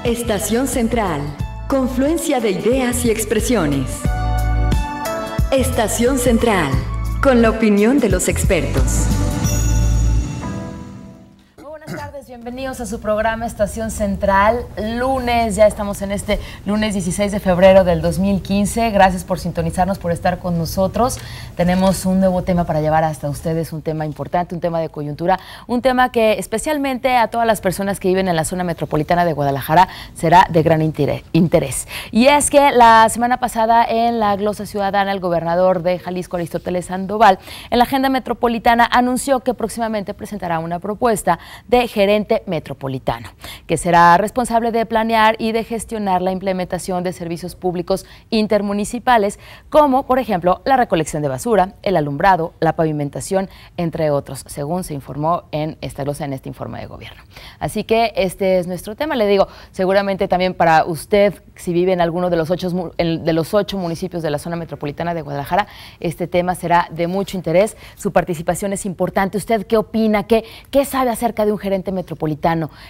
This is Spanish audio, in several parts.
Estación Central, confluencia de ideas y expresiones. Estación Central, con la opinión de los expertos. Bienvenidos a su programa Estación Central, lunes, ya estamos en este lunes 16 de febrero del 2015, gracias por sintonizarnos, por estar con nosotros. Tenemos un nuevo tema para llevar hasta ustedes, un tema importante, un tema de coyuntura, un tema que especialmente a todas las personas que viven en la zona metropolitana de Guadalajara será de gran interés. Y es que la semana pasada en la glosa ciudadana el gobernador de Jalisco, Aristóteles Sandoval, en la agenda metropolitana anunció que próximamente presentará una propuesta de gerente metropolitano, que será responsable de planear y de gestionar la implementación de servicios públicos intermunicipales, como por ejemplo la recolección de basura, el alumbrado, la pavimentación, entre otros, según se informó en esta glosa, en este informe de gobierno. Así que este es nuestro tema, le digo, seguramente también para usted, si vive en alguno de los 8 municipios de la zona metropolitana de Guadalajara, este tema será de mucho interés, su participación es importante. ¿Usted qué opina? ¿Qué sabe acerca de un gerente metropolitano?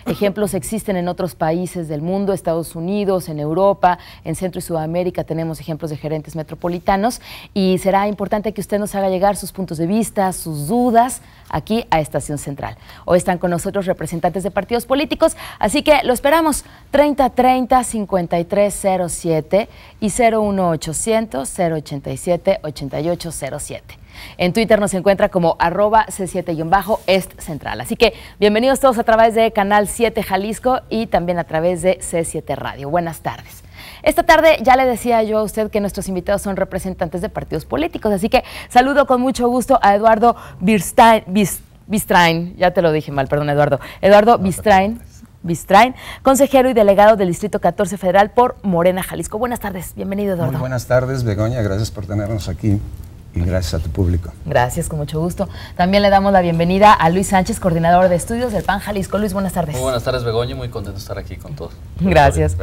Ejemplos existen en otros países del mundo, Estados Unidos, en Europa, en Centro y Sudamérica tenemos ejemplos de gerentes metropolitanos y será importante que usted nos haga llegar sus puntos de vista, sus dudas aquí a Estación Central. Hoy están con nosotros representantes de partidos políticos, así que lo esperamos 3030-5307 y 01800-087-8807. En Twitter nos encuentra como @C7-Est Central. Así que bienvenidos todos a través de Canal 7 Jalisco y también a través de C7 Radio. Buenas tardes. Esta tarde ya le decía yo a usted que nuestros invitados son representantes de partidos políticos, así que saludo con mucho gusto a Eduardo Bistrain, ya te lo dije mal, perdón Eduardo, Bistrain, consejero y delegado del Distrito 14 Federal por Morena, Jalisco. Buenas tardes, bienvenido Eduardo. Muy buenas tardes, Begoña, gracias por tenernos aquí. Y gracias a tu público. Gracias, con mucho gusto. También le damos la bienvenida a Luis Sánchez, coordinador de estudios del PAN Jalisco. Luis, buenas tardes. Muy buenas tardes, Begoña, muy contento de estar aquí con todos. Gracias.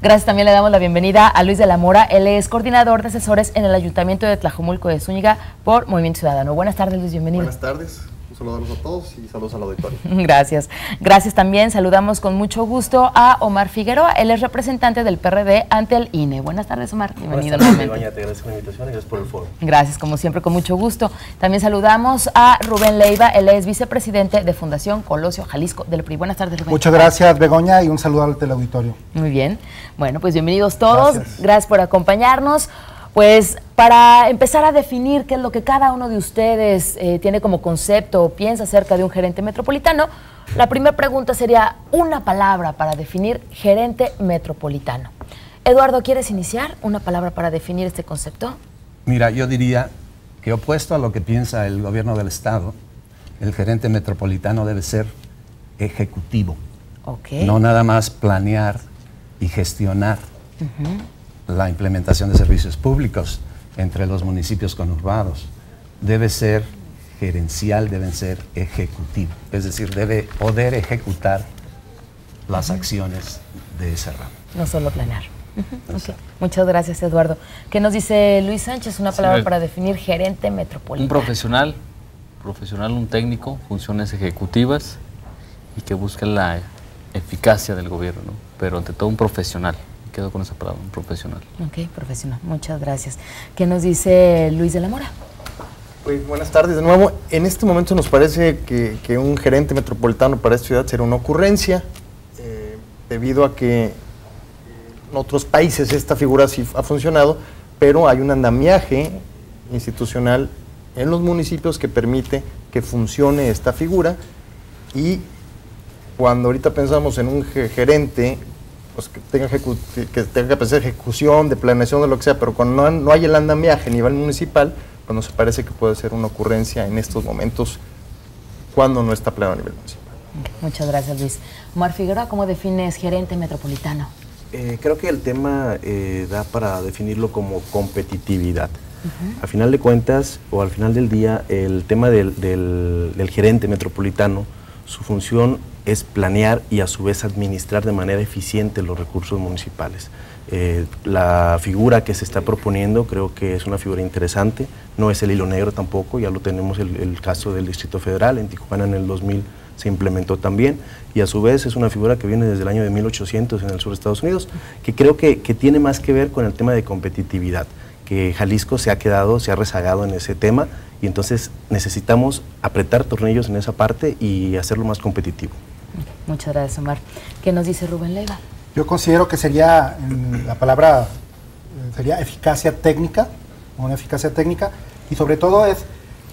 Gracias, también le damos la bienvenida a Luis de la Mora. Él es coordinador de asesores en el Ayuntamiento de Tlajomulco de Zúñiga por Movimiento Ciudadano. Buenas tardes, Luis, bienvenido. Buenas tardes. Saludarlos a todos y saludos al auditorio. Gracias. Gracias también. Saludamos con mucho gusto a Omar Figueroa. Él es representante del PRD ante el INE. Buenas tardes, Omar. Bienvenido nuevamente. Begoña, te agradezco la invitación y gracias por el foro. Gracias, como siempre, con mucho gusto. También saludamos a Rubén Leiva. Él es vicepresidente de Fundación Colosio Jalisco del PRI. Buenas tardes, Rubén. Muchas gracias, Begoña, y un saludo al teleauditorio. Muy bien. Bueno, pues bienvenidos todos. Gracias por acompañarnos. Pues para empezar a definir qué es lo que cada uno de ustedes tiene como concepto o piensa acerca de un gerente metropolitano, la primera pregunta sería una palabra para definir gerente metropolitano. Eduardo, ¿quieres iniciar una palabra para definir este concepto? Mira, yo diría que opuesto a lo que piensa el gobierno del Estado, el gerente metropolitano debe ser ejecutivo. Okay. No nada más planear y gestionar la implementación de servicios públicos entre los municipios conurbados. Debe ser gerencial, debe ser ejecutivo. Es decir, debe poder ejecutar las acciones de ese ramo. No solo planear. Okay. Muchas gracias, Eduardo. ¿Qué nos dice Luis Sánchez? Una palabra para definir gerente metropolitano. Un profesional, un técnico, funciones ejecutivas y que busque la eficacia del gobierno, ¿no? Pero ante todo un profesional. Quedo con esa palabra, un profesional. Ok, profesional. Muchas gracias. ¿Qué nos dice Luis de la Mora? Pues, buenas tardes de nuevo. En este momento nos parece que un gerente metropolitano para esta ciudad será una ocurrencia, debido a que en otros países esta figura sí ha funcionado, pero hay un andamiaje institucional en los municipios que permite que funcione esta figura, y cuando ahorita pensamos en un gerente, pues que tenga que hacer ejecución, de planeación, de lo que sea, pero cuando no hay el andamiaje a nivel municipal, pues nos parece que puede ser una ocurrencia en estos momentos cuando no está planeado a nivel municipal. Muchas gracias, Luis. Omar Figueroa, ¿cómo defines gerente metropolitano? Creo que el tema da para definirlo como competitividad. A final de cuentas, o al final del día, el tema del gerente metropolitano, su función es planear y a su vez administrar de manera eficiente los recursos municipales. La figura que se está proponiendo creo que es una figura interesante, no es el hilo negro tampoco, ya lo tenemos el caso del Distrito Federal, en Tijuana en el se implementó también, y a su vez es una figura que viene desde el año de 1800 en el sur de Estados Unidos, que creo que tiene más que ver con el tema de competitividad, que Jalisco se ha quedado, se ha rezagado en ese tema, y entonces necesitamos apretar tornillos en esa parte y hacerlo más competitivo. Muchas gracias, Omar. ¿Qué nos dice Rubén Leiva? Yo considero que sería, la palabra sería eficacia técnica, una eficacia técnica, y sobre todo es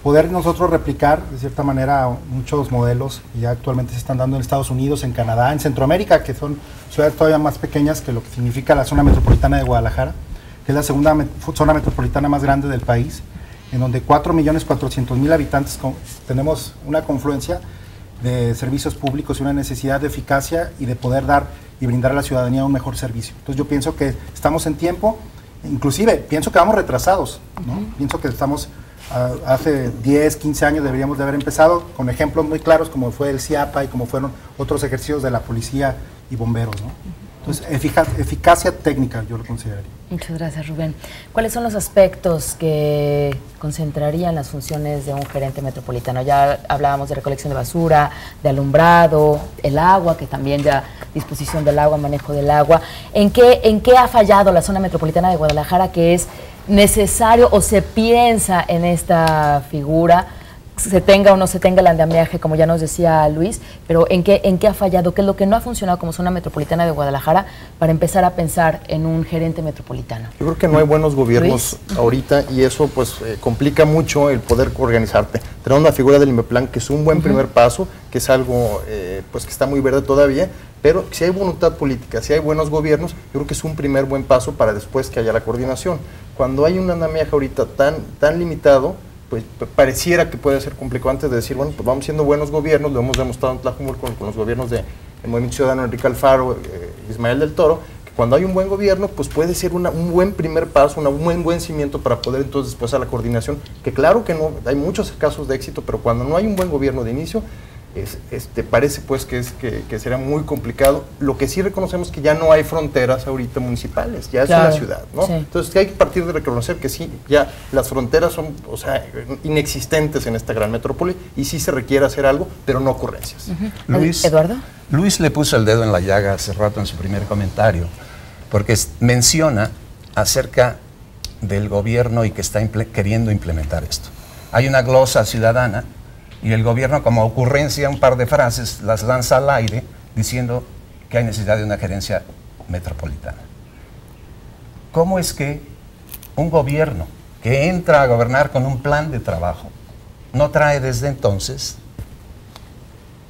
poder nosotros replicar, de cierta manera, muchos modelos que ya actualmente se están dando en Estados Unidos, en Canadá, en Centroamérica, que son ciudades todavía más pequeñas que lo que significa la zona metropolitana de Guadalajara, que es la segunda zona metropolitana más grande del país, en donde 4.400.000 habitantes tenemos una confluencia de servicios públicos y una necesidad de eficacia y de poder dar y brindar a la ciudadanía un mejor servicio. Entonces yo pienso que estamos en tiempo, inclusive pienso que vamos retrasados, ¿no? Pienso que estamos hace 10, 15 años deberíamos de haber empezado con ejemplos muy claros como fue el CIAPA y como fueron otros ejercicios de la policía y bomberos, ¿no? Entonces, eficacia técnica yo lo consideraría. Muchas gracias, Rubén. ¿Cuáles son los aspectos que concentrarían las funciones de un gerente metropolitano? Ya hablábamos de recolección de basura, de alumbrado, el agua, que también ya disposición del agua, manejo del agua. ¿En qué ha fallado la zona metropolitana de Guadalajara que es necesario o se piensa en esta figura, se tenga o no se tenga el andamiaje, como ya nos decía Luis, pero ¿en qué ha fallado? ¿Qué es lo que no ha funcionado como zona metropolitana de Guadalajara para empezar a pensar en un gerente metropolitano? Yo creo que no hay buenos gobiernos ahorita y eso pues complica mucho el poder organizarte. Tenemos una figura del INMEPLAN que es un buen primer paso, que es algo pues que está muy verde todavía, pero si hay voluntad política, si hay buenos gobiernos, yo creo que es un primer buen paso para después que haya la coordinación. Cuando hay un andamiaje ahorita tan limitado, pues pareciera que puede ser complicado antes de decir, bueno, pues vamos siendo buenos gobiernos, lo hemos demostrado en Tlajumulco con los gobiernos del Movimiento Ciudadano, Enrique Alfaro, Ismael del Toro, que cuando hay un buen gobierno, pues puede ser un buen primer paso, un buen cimiento para poder entonces después a la coordinación, que claro que no, hay muchos casos de éxito, pero cuando no hay un buen gobierno de inicio, parece pues que será muy complicado. Lo que sí reconocemos es que ya no hay fronteras ahorita municipales, ya claro, es una ciudad, ¿no? Sí. Entonces hay que partir de reconocer que sí, ya las fronteras son, o sea, inexistentes en esta gran metrópoli y sí se requiere hacer algo, pero no ocurrencias. ¿Eduardo? Luis le puso el dedo en la llaga hace rato en su primer comentario, porque menciona acerca del gobierno y que está queriendo implementar esto. Hay una glosa ciudadana y el gobierno, como ocurrencia, un par de frases las lanza al aire diciendo que hay necesidad de una gerencia metropolitana. ¿Cómo es que un gobierno que entra a gobernar con un plan de trabajo no trae desde entonces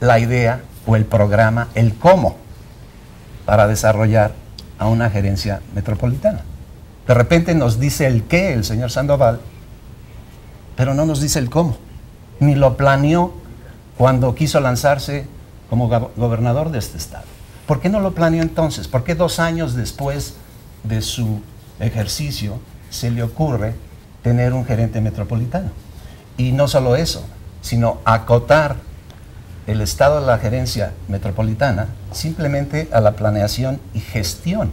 la idea o el programa, el cómo, para desarrollar a una gerencia metropolitana? De repente nos dice el qué el señor Sandoval, pero no nos dice el cómo. Ni lo planeó cuando quiso lanzarse como gobernador de este estado. ¿Por qué no lo planeó entonces? ¿Por qué 2 años después de su ejercicio se le ocurre tener un gerente metropolitano? Y no solo eso, sino acotar el estado de la gerencia metropolitana simplemente a la planeación y gestión,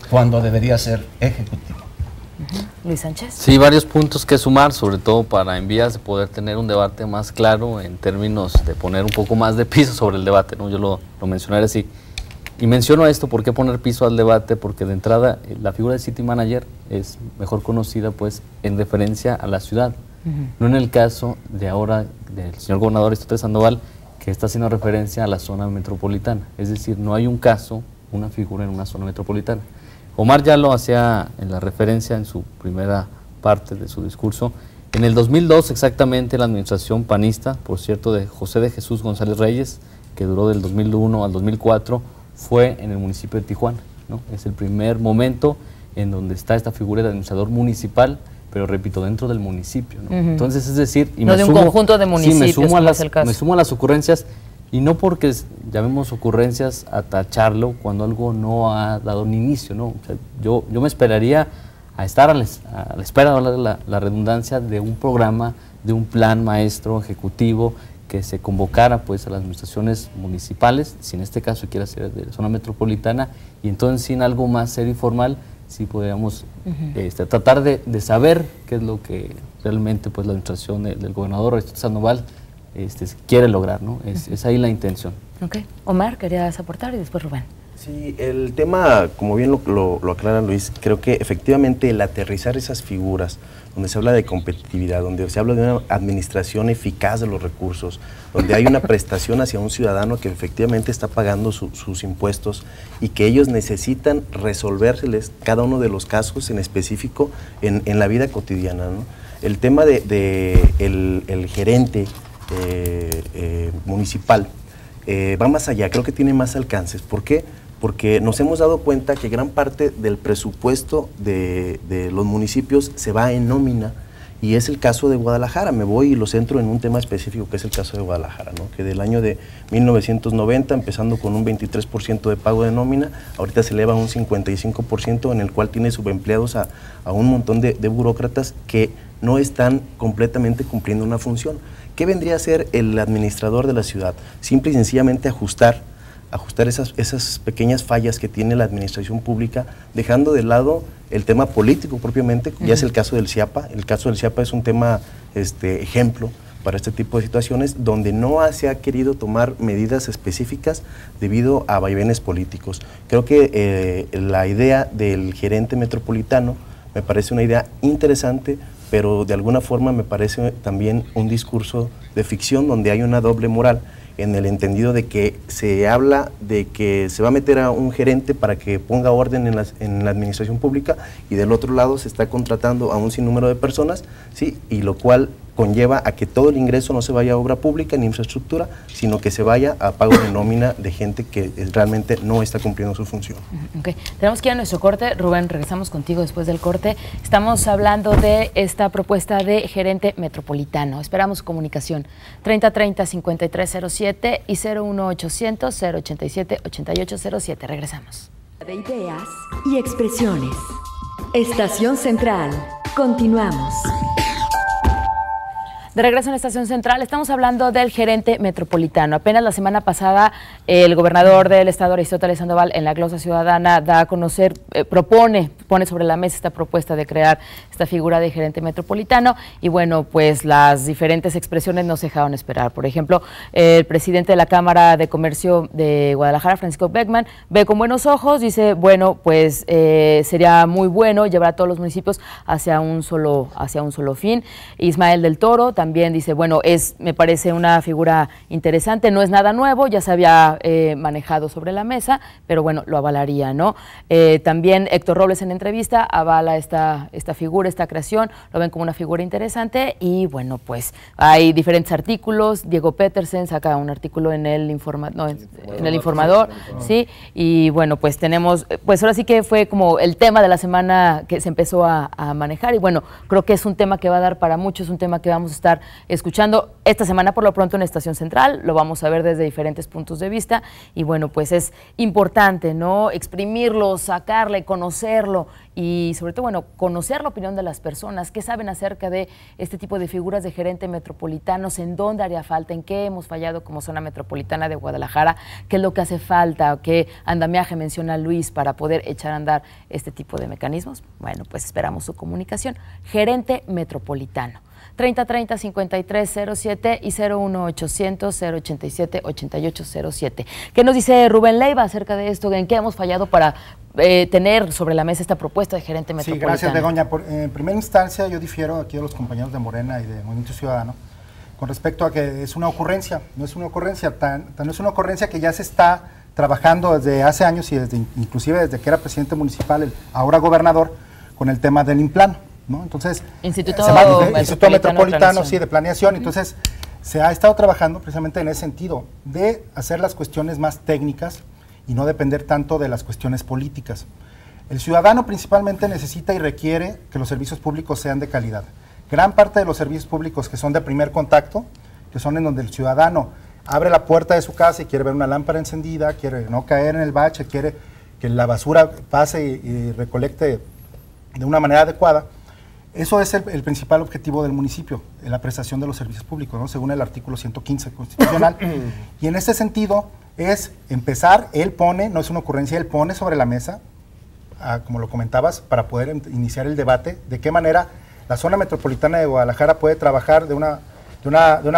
cuando debería ser ejecutivo. Luis Sánchez. Sí, varios puntos que sumar, sobre todo para en vías de poder tener un debate más claro en términos de poner un poco más de piso sobre el debate, ¿no? Yo lo mencionaré así. Y menciono esto, ¿por qué poner piso al debate? Porque de entrada la figura de City Manager es mejor conocida pues en referencia a la ciudad, no en el caso de ahora del señor gobernador Aristóteles Sandoval, que está haciendo referencia a la zona metropolitana. Es decir, no hay un caso, una figura en una zona metropolitana. Omar ya lo hacía en la referencia en su primera parte de su discurso. En el 2002 exactamente la administración panista, por cierto, de José de Jesús González Reyes, que duró del 2001 al 2004, fue en el municipio de Tijuana, ¿no? Es el primer momento en donde está esta figura de administrador municipal, pero repito, dentro del municipio, ¿no? Entonces, es decir, y no de un conjunto de municipios, sí, me sumo a las ocurrencias. Y no porque llamemos ocurrencias a tacharlo cuando algo no ha dado ni inicio, ¿no? O sea, yo me esperaría a estar a la espera, de la redundancia, de un programa, de un plan maestro ejecutivo que se convocara pues a las administraciones municipales, si en este caso quiera ser de la zona metropolitana, y entonces sin algo más serio y formal, sí podríamos tratar de saber qué es lo que realmente pues la administración del gobernador Aristóteles Sandoval quiere lograr, ¿no? Es ahí la intención. Ok. Omar, querías aportar y después Rubén. Sí, el tema, como bien lo aclara Luis, creo que efectivamente el aterrizar esas figuras, donde se habla de competitividad, donde se habla de una administración eficaz de los recursos, donde hay una prestación hacia un ciudadano que efectivamente está pagando sus impuestos y que ellos necesitan resolvérseles cada uno de los casos en específico en la vida cotidiana, ¿no? El tema el gerente municipal va más allá, creo que tiene más alcances. ¿Por qué? Porque nos hemos dado cuenta que gran parte del presupuesto de los municipios se va en nómina, y es el caso de Guadalajara. Me voy y lo centro en un tema específico, que es el caso de Guadalajara, ¿no? Que del año de 1990, empezando con un 23% de pago de nómina, ahorita se eleva a un 55%, en el cual tiene subempleados a un montón de burócratas que no están completamente cumpliendo una función. ¿Qué vendría a ser el administrador de la ciudad? Simple y sencillamente ajustar esas pequeñas fallas que tiene la administración pública, dejando de lado el tema político propiamente. Ya es el caso del CIAPA. El caso del CIAPA es un tema ejemplo para este tipo de situaciones, donde no se ha querido tomar medidas específicas debido a vaivenes políticos. Creo que la idea del gerente metropolitano me parece una idea interesante, pero de alguna forma me parece también un discurso de ficción, donde hay una doble moral, en el entendido de que se habla de que se va a meter a un gerente para que ponga orden en la administración pública, y del otro lado se está contratando a un sinnúmero de personas, ¿sí? Y lo cual conlleva a que todo el ingreso no se vaya a obra pública ni infraestructura, sino que se vaya a pago de nómina de gente que realmente no está cumpliendo su función. Okay. Tenemos que ir a nuestro corte. Rubén, regresamos contigo después del corte. Estamos hablando de esta propuesta de gerente metropolitano. Esperamos su comunicación. 3030-5307 y 01800-087-8807. Regresamos. De ideas y expresiones. Estación Central. Continuamos. De regreso en Estación Central, estamos hablando del gerente metropolitano. Apenas la semana pasada, el gobernador del estado, Aristóteles Sandoval, en la glosa ciudadana, da a conocer, pone sobre la mesa esta propuesta de crear esta figura de gerente metropolitano, y bueno, pues las diferentes expresiones no se dejaron esperar. Por ejemplo, el presidente de la Cámara de Comercio de Guadalajara, Francisco Beckman, ve con buenos ojos, dice, bueno, pues sería muy bueno llevar a todos los municipios hacia un solo fin. Ismael del Toro también dice, bueno, me parece una figura interesante, no es nada nuevo, ya se había manejado sobre la mesa, pero bueno, lo avalaría, ¿no? También Héctor Robles en entrevista avala esta figura, esta creación, lo ven como una figura interesante, y bueno, pues hay diferentes artículos. Diego Petersen saca un artículo en el Informador, ¿sí? Y bueno, pues tenemos, pues ahora sí que fue como el tema de la semana que se empezó a manejar, y bueno, creo que es un tema que va a dar para mucho, es un tema que vamos a estar escuchando esta semana por lo pronto en Estación Central, lo vamos a ver desde diferentes puntos de vista, y bueno, pues es importante, ¿no? Exprimirlo, sacarle, conocerlo, y sobre todo, bueno, conocer la opinión de las personas, qué saben acerca de este tipo de figuras de gerente metropolitanos, en dónde haría falta, en qué hemos fallado como zona metropolitana de Guadalajara, qué es lo que hace falta, qué andamiaje menciona Luis para poder echar a andar este tipo de mecanismos. Bueno, pues esperamos su comunicación. Gerente metropolitano. 3030-5307 y 01800-087-8807. ¿Qué nos dice Rubén Leiva acerca de esto? ¿En qué hemos fallado para tener sobre la mesa esta propuesta de gerente metropolitano? Sí, gracias, Begoña. En primera instancia, yo difiero aquí a los compañeros de Morena y de Movimiento Ciudadano con respecto a que es una ocurrencia. No es una ocurrencia, tan es una ocurrencia que ya se está trabajando desde hace años, y inclusive desde que era presidente municipal, el ahora gobernador, con el tema del Implan, ¿no? Entonces, Instituto Metropolitano, sí, de planeación. Entonces, se ha estado trabajando precisamente en ese sentido, de hacer las cuestiones más técnicas y no depender tanto de las cuestiones políticas. El ciudadano principalmente necesita y requiere que los servicios públicos sean de calidad. Gran parte de los servicios públicos que son de primer contacto, que son en donde el ciudadano abre la puerta de su casa y quiere ver una lámpara encendida, quiere no caer en el bache, quiere que la basura pase y recolecte de una manera adecuada. Eso es el principal objetivo del municipio, la prestación de los servicios públicos, ¿no? Según el artículo 115 constitucional. Y en este sentido es empezar, él pone, no es una ocurrencia, él pone sobre la mesa, como lo comentabas, para poder iniciar el debate de qué manera la zona metropolitana de Guadalajara puede trabajar de una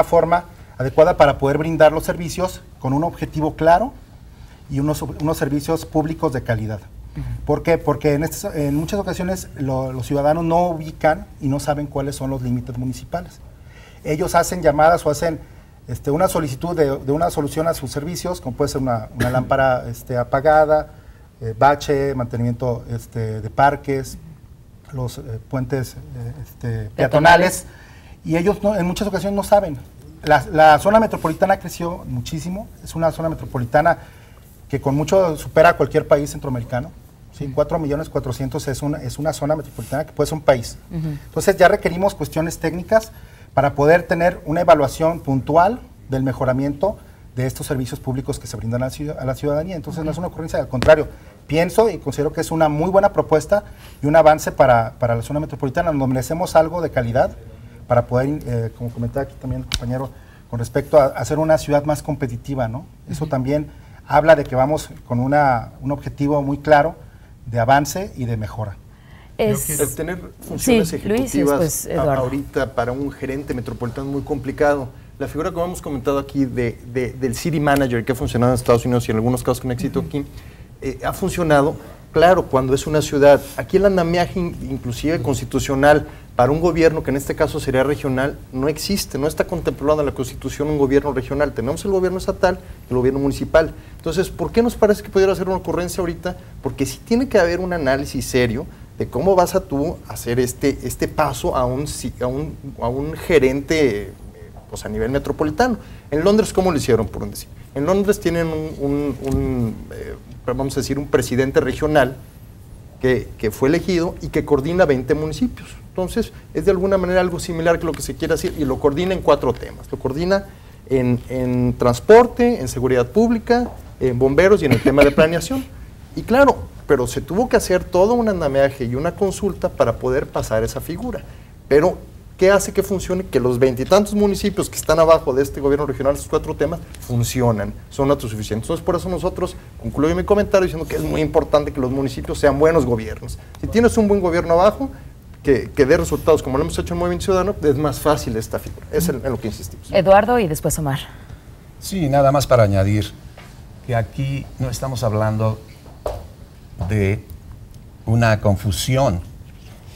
forma adecuada para poder brindar los servicios con un objetivo claro y unos servicios públicos de calidad. ¿Por qué? Porque en muchas ocasiones los ciudadanos no ubican y no saben cuáles son los límites municipales. Ellos hacen llamadas o hacen una solicitud de una solución a sus servicios, como puede ser una lámpara apagada, bache, mantenimiento de parques, los puentes peatonales, y ellos en muchas ocasiones no saben. La zona metropolitana creció muchísimo, es una zona metropolitana que con mucho supera a cualquier país centroamericano. ¿Sí? 4.400.000 es una zona metropolitana que puede ser un país. Entonces ya requerimos cuestiones técnicas para poder tener una evaluación puntual del mejoramiento de estos servicios públicos que se brindan a la ciudadanía. Entonces no es una ocurrencia, al contrario, pienso y considero que es una muy buena propuesta y un avance para la zona metropolitana. Nos merecemos algo de calidad para poder, como comentaba aquí también el compañero, con respecto a hacer una ciudad más competitiva, ¿no? Eso también habla de que vamos con un objetivo muy claro de avance y de mejora. El tener funciones ejecutivas pues, ahorita para un gerente metropolitano es muy complicado. La figura, como hemos comentado aquí, del City Manager, que ha funcionado en Estados Unidos y en algunos casos con éxito aquí, ha funcionado, claro, cuando es una ciudad. Aquí el andamiaje, inclusive constitucional, para un gobierno, que en este caso sería regional, no existe, no está contemplado en la Constitución un gobierno regional. Tenemos el gobierno estatal y el gobierno municipal. Entonces, ¿por qué nos parece que pudiera ser una ocurrencia ahorita? Porque sí tiene que haber un análisis serio de cómo vas a tú hacer este paso a un gerente pues a nivel metropolitano. En Londres, ¿cómo lo hicieron, por decir? En Londres tienen vamos a decir, un presidente regional que fue elegido y que coordina 20 municipios. Entonces, es de alguna manera algo similar que lo que se quiere hacer, y lo coordina en 4 temas. Lo coordina en transporte, en seguridad pública, en bomberos y en el tema de planeación. Y claro, pero se tuvo que hacer todo un andamiaje y una consulta para poder pasar esa figura. Pero, ¿qué hace que funcione? Que los 20 y tantos municipios que están abajo de este gobierno regional, estos 4 temas, funcionan, son autosuficientes. Entonces, por eso nosotros, concluyo mi comentario diciendo que es muy importante que los municipios sean buenos gobiernos. Si tienes un buen gobierno abajo, que dé resultados como lo hemos hecho en Movimiento Ciudadano, es más fácil esta figura. Es en lo que insistimos. Eduardo y después Omar. Sí, nada más para añadir que aquí no estamos hablando de una confusión.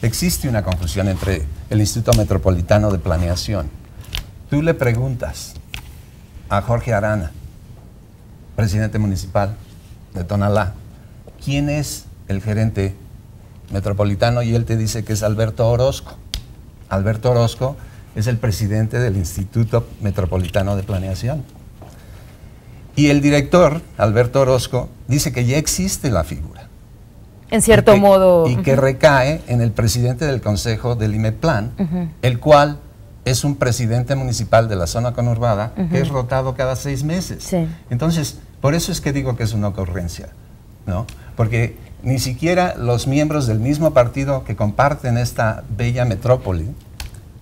Existe una confusión entre el Instituto Metropolitano de Planeación. Tú le preguntas a Jorge Arana, presidente municipal de Tonalá, ¿quién es el gerente metropolitano? Y él te dice que es Alberto Orozco. Alberto Orozco es el presidente del Instituto Metropolitano de Planeación. Y el director, Alberto Orozco, dice que ya existe la figura. En cierto modo. Y que recae en el presidente del Consejo del IMEPLAN, el cual es un presidente municipal de la zona conurbada que es rotado cada 6 meses. Sí. Entonces, por eso es que digo que es una ocurrencia, ¿no? Porque ni siquiera los miembros del mismo partido que comparten esta bella metrópoli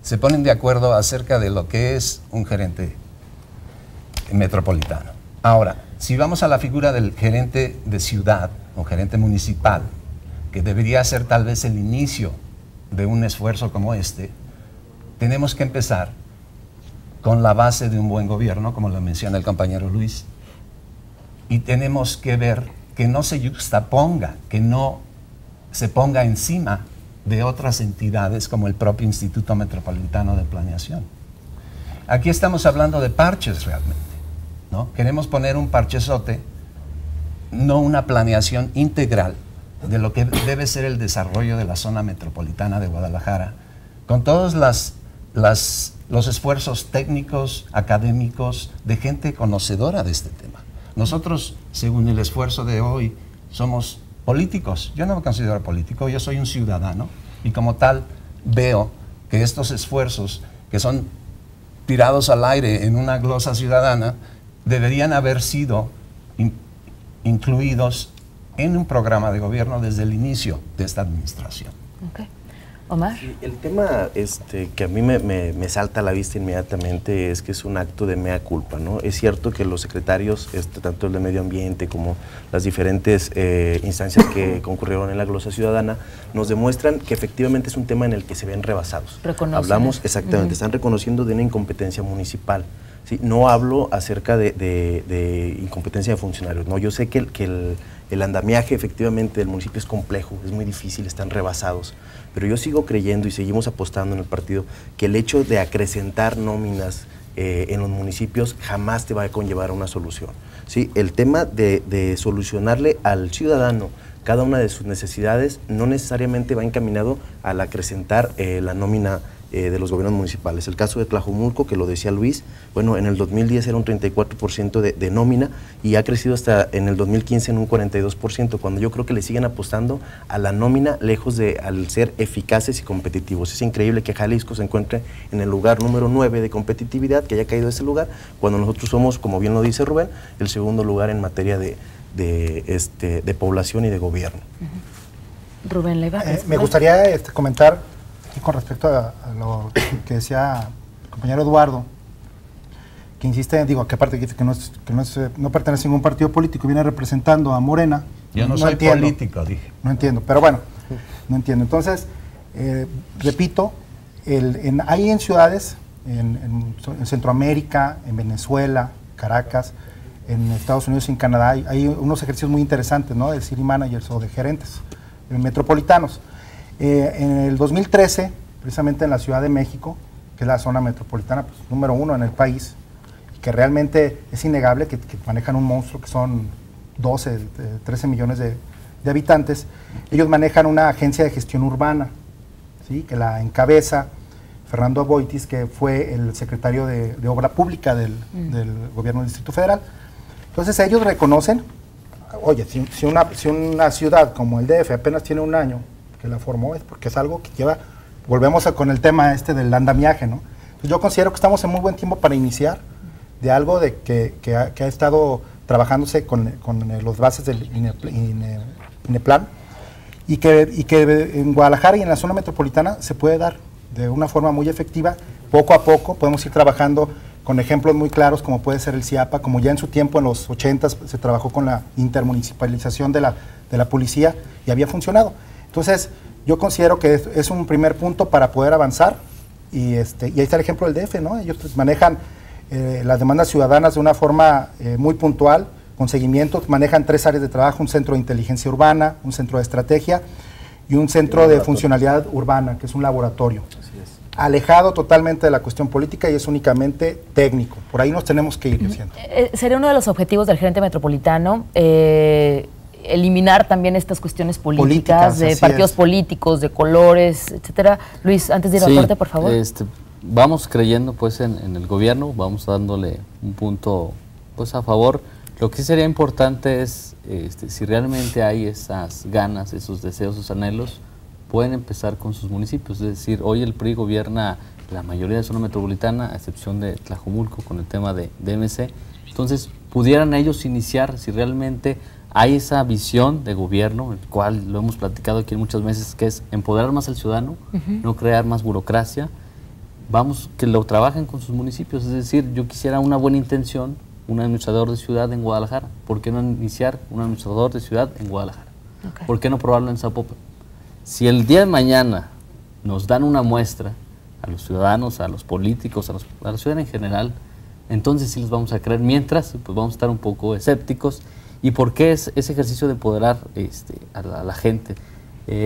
se ponen de acuerdo acerca de lo que es un gerente metropolitano. Ahora, si vamos a la figura del gerente de ciudad o gerente municipal, que debería ser tal vez el inicio de un esfuerzo como este, tenemos que empezar con la base de un buen gobierno, como lo menciona el compañero Luis, y tenemos que ver que no se juxtaponga, que no se ponga encima de otras entidades como el propio Instituto Metropolitano de Planeación. Aquí estamos hablando de parches realmente, ¿no? Queremos poner un parchezote, no una planeación integral de lo que debe ser el desarrollo de la zona metropolitana de Guadalajara, con todos los esfuerzos técnicos, académicos, de gente conocedora de este tema. Nosotros, según el esfuerzo de hoy, somos políticos. Yo no me considero político, yo soy un ciudadano, y como tal veo que estos esfuerzos que son tirados al aire en una glosa ciudadana deberían haber sido incluidos en un programa de gobierno desde el inicio de esta administración. Okay. Omar. Sí, el tema que a mí me salta a la vista inmediatamente es que es un acto de mea culpa, ¿no? Es cierto que los secretarios, tanto el de Medio Ambiente como las diferentes instancias que concurrieron en la glosa ciudadana, nos demuestran que efectivamente es un tema en el que se ven rebasados. Reconocen. Hablamos, exactamente, están reconociendo de una incompetencia municipal. ¿sí? No hablo acerca de incompetencia de funcionarios, ¿no? Yo sé que el andamiaje efectivamente del municipio es complejo, es muy difícil, están rebasados, pero yo sigo creyendo y seguimos apostando en el partido que el hecho de acrecentar nóminas en los municipios jamás te va a conllevar a una solución, ¿sí? El tema de solucionarle al ciudadano cada una de sus necesidades no necesariamente va encaminado al acrecentar la nómina de los gobiernos municipales. El caso de Tlajomulco, que lo decía Luis, bueno, en el 2010 era un 34% de nómina y ha crecido hasta en el 2015 en un 42%, cuando yo creo que le siguen apostando a la nómina lejos de al ser eficaces y competitivos. Es increíble que Jalisco se encuentre en el lugar número 9 de competitividad, que haya caído ese lugar, cuando nosotros somos, como bien lo dice Rubén, el segundo lugar en materia de población y de gobierno. Rubén Leiva. Me gustaría comentar y con respecto a lo que decía el compañero Eduardo, que insiste, digo, que aparte dice que no pertenece a ningún partido político, viene representando a Morena. Yo no soy político, dije. No entiendo, pero bueno, no entiendo. Entonces, repito, hay en ciudades, en Centroamérica, en Venezuela, Caracas, en Estados Unidos y en Canadá, hay unos ejercicios muy interesantes, ¿no? De city managers o de gerentes metropolitanos. En el 2013, precisamente en la Ciudad de México, que es la zona metropolitana pues, número 1 en el país, que realmente es innegable que manejan un monstruo que son 12, 13 millones de habitantes, ellos manejan una agencia de gestión urbana, ¿sí? Que la encabeza Fernando Aboitis, que fue el secretario de Obra Pública del gobierno del Distrito Federal. Entonces ellos reconocen, oye, si una ciudad como el DF apenas tiene un año que la formó, es porque es algo que lleva, volvemos con el tema del andamiaje, ¿no? Entonces yo considero que estamos en muy buen tiempo para iniciar de algo que ha estado trabajándose con los bases del INEPLAN y que en Guadalajara y en la zona metropolitana se puede dar de una forma muy efectiva, poco a poco, podemos ir trabajando con ejemplos muy claros como puede ser el CIAPA, como ya en su tiempo en los 80s se trabajó con la intermunicipalización de la policía y había funcionado. Entonces, yo considero que es un primer punto para poder avanzar y ahí está el ejemplo del DF, ¿no? Ellos manejan las demandas ciudadanas de una forma muy puntual, con seguimientos, manejan 3 áreas de trabajo, un centro de inteligencia urbana, un centro de estrategia y un centro de funcionalidad urbana, que es un laboratorio. Así es. Alejado totalmente de la cuestión política y es únicamente técnico. Por ahí nos tenemos que ir, yo siento. ¿Sería uno de los objetivos del gerente metropolitano eliminar también estas cuestiones políticas de partidos políticos, de colores, etcétera? Luis, antes de ir al corte, por favor. Vamos creyendo pues en el gobierno, vamos dándole un punto pues a favor. Lo que sí sería importante es, si realmente hay esas ganas, esos deseos, esos anhelos, pueden empezar con sus municipios. Es decir, hoy el PRI gobierna la mayoría de zona metropolitana, a excepción de Tlajomulco con el tema de MC. Entonces, pudieran ellos iniciar, si realmente hay esa visión de gobierno, el cual lo hemos platicado aquí muchas veces, que es empoderar más al ciudadano, no crear más burocracia. Vamos, que lo trabajen con sus municipios. Es decir, yo quisiera una buena intención, un administrador de ciudad en Guadalajara. ¿Por qué no iniciar un administrador de ciudad en Guadalajara? Okay. ¿Por qué no probarlo en Zapopan? Si el día de mañana nos dan una muestra a los ciudadanos, a los políticos, a la ciudad en general, entonces sí les vamos a creer. Mientras, pues vamos a estar un poco escépticos. ¿Y por qué es ese ejercicio de empoderar a la gente?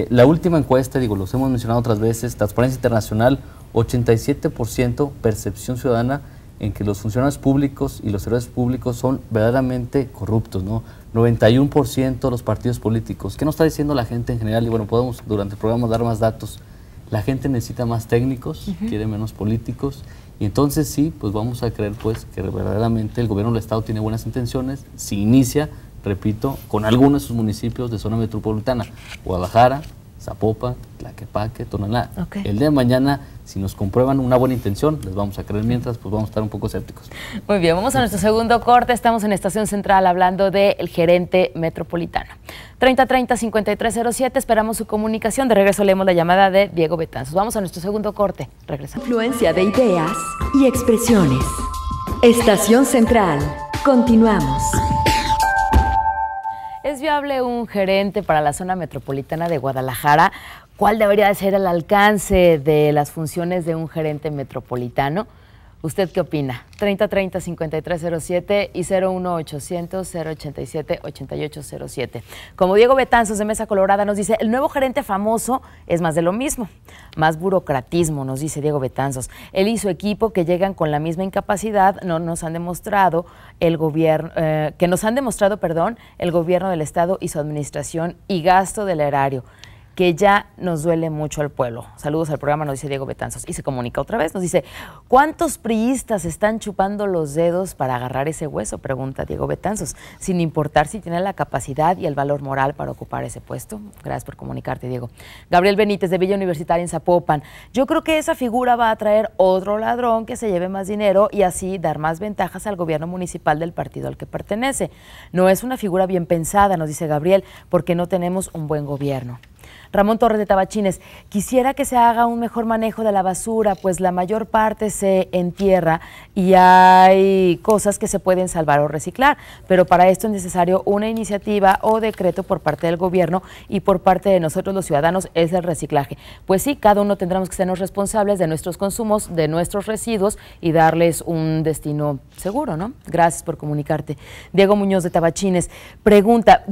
La última encuesta, los hemos mencionado otras veces, Transparencia Internacional, 87% percepción ciudadana en que los funcionarios públicos y los servidores públicos son verdaderamente corruptos, ¿no? 91% los partidos políticos. ¿Qué nos está diciendo la gente en general? Y bueno, podemos durante el programa dar más datos. La gente necesita más técnicos, quiere menos políticos, y entonces sí, pues vamos a creer pues que verdaderamente el gobierno del Estado tiene buenas intenciones, si inicia, repito, con algunos de sus municipios de zona metropolitana, Guadalajara, Zapopan, Tlaquepaque, Tonalá. Okay. El día de mañana, si nos comprueban una buena intención, les vamos a creer. Mientras, pues vamos a estar un poco escépticos. Muy bien, vamos a nuestro segundo corte. Estamos en Estación Central hablando del gerente metropolitano. 3030-5307, esperamos su comunicación. De regreso leemos la llamada de Diego Betanzos. Vamos a nuestro segundo corte. Regresamos. Influencia de ideas y expresiones. Estación Central. Continuamos. ¿Es viable un gerente para la zona metropolitana de Guadalajara? ¿Cuál debería de ser el alcance de las funciones de un gerente metropolitano? ¿Usted qué opina? 3030-5307 y 01800-087-8807. Como Diego Betanzos de Mesa Colorada nos dice, el nuevo gerente famoso es más de lo mismo, más burocratismo, nos dice Diego Betanzos. Él y su equipo que llegan con la misma incapacidad nos han demostrado el gobierno, el gobierno del Estado y su administración y gasto del erario, que ya nos duele mucho al pueblo. Saludos al programa, nos dice Diego Betanzos. Y se comunica otra vez, nos dice, ¿cuántos priistas están chupando los dedos para agarrar ese hueso? Pregunta Diego Betanzos, sin importar si tiene la capacidad y el valor moral para ocupar ese puesto. Gracias por comunicarte, Diego. Gabriel Benítez, de Villa Universitaria en Zapopan. Yo creo que esa figura va a traer otro ladrón que se lleve más dinero y así dar más ventajas al gobierno municipal del partido al que pertenece. No es una figura bien pensada, nos dice Gabriel, porque no tenemos un buen gobierno. Ramón Torres de Tabachines, quisiera que se haga un mejor manejo de la basura, pues la mayor parte se entierra y hay cosas que se pueden salvar o reciclar, pero para esto es necesario una iniciativa o decreto por parte del gobierno y por parte de nosotros los ciudadanos es el reciclaje. Pues sí, cada uno tendremos que sernos responsables de nuestros consumos, de nuestros residuos y darles un destino seguro, ¿no? Gracias por comunicarte. Diego Muñoz de Tabachines pregunta,